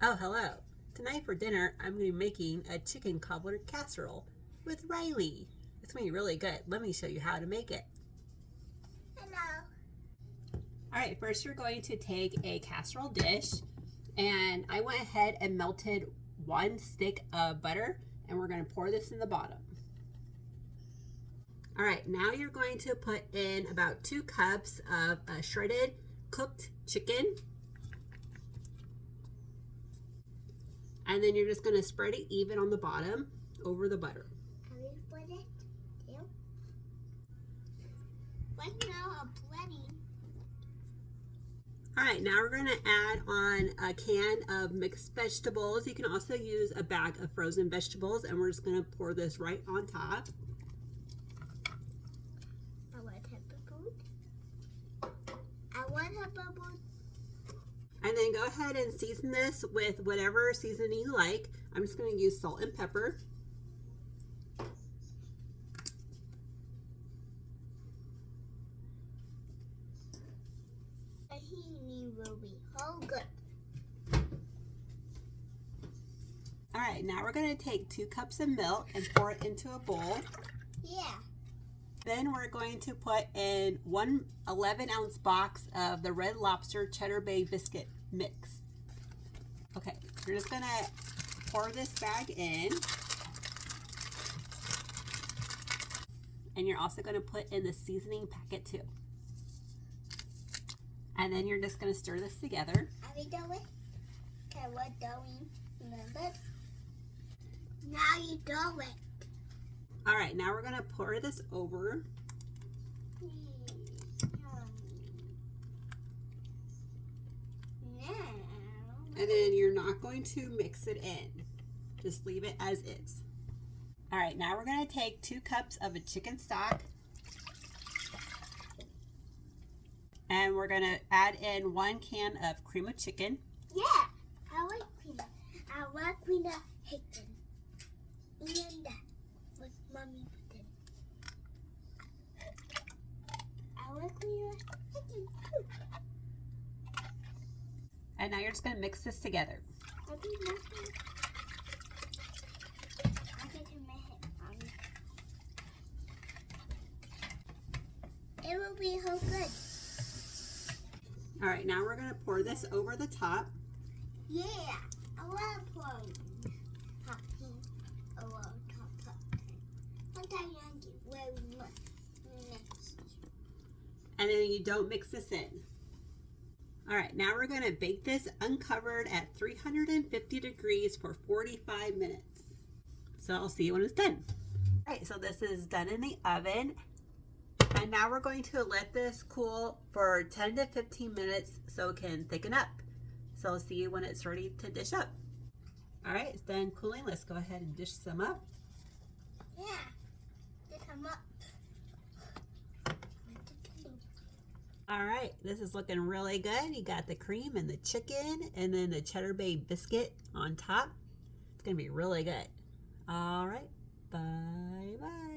Oh, hello. Tonight for dinner, I'm going to be making a chicken cobbler casserole with Riley. It's going to be really good. Let me show you how to make it. Hello. All right, first you're going to take a casserole dish, and I went ahead and melted 1 stick of butter, and we're going to pour this in the bottom. All right, now you're going to put in about 2 cups of shredded cooked chicken. And then you're just going to spread it even on the bottom over the butter. Can we put it too? Right now I'm blending. All right, now we're going to add on a can of mixed vegetables. You can also use a bag of frozen vegetables, and we're just going to pour this right on top. I want pepper. I want pepper. And then go ahead and season this with whatever seasoning you like. I'm just going to use salt and pepper. Tahini will be so good. All right, now we're going to take 2 cups of milk and pour it into a bowl. Yeah. Then we're going to put in 1 11-ounce box of the Red Lobster Cheddar Bay biscuit mix. Okay, you're just going to pour this bag in. And you're also going to put in the seasoning packet too. And then you're just going to stir this together. Are we doing? Okay, we're doing. Remember? Now you do it. All right, now we're going to pour this over. And then you're not going to mix it in. Just leave it as is. All right, now we're going to take 2 cups of a chicken stock. And we're going to add in 1 can of cream of chicken. Yeah, I like peanut. I like peanut chicken. And that was mommy put in. I like peanut chicken too. And now you're just going to mix this together. I think nothing. I can make it, mommy. It will be so good. All right, now we're going to pour this over the top. Yeah, I want to pour topping over top. Sometimes I get very much mixed. And then you don't mix this in. All right, now we're going to bake this uncovered at 350 degrees for 45 minutes. So I'll see you when it's done. All right, so this is done in the oven. And now we're going to let this cool for 10 to 15 minutes so it can thicken up. So I'll see you when it's ready to dish up. All right, it's done cooling. Let's go ahead and dish some up. Yeah, they come up. All right, this is looking really good. You got the cream and the chicken and then the Cheddar Bay biscuit on top. It's gonna be really good. All right, bye-bye.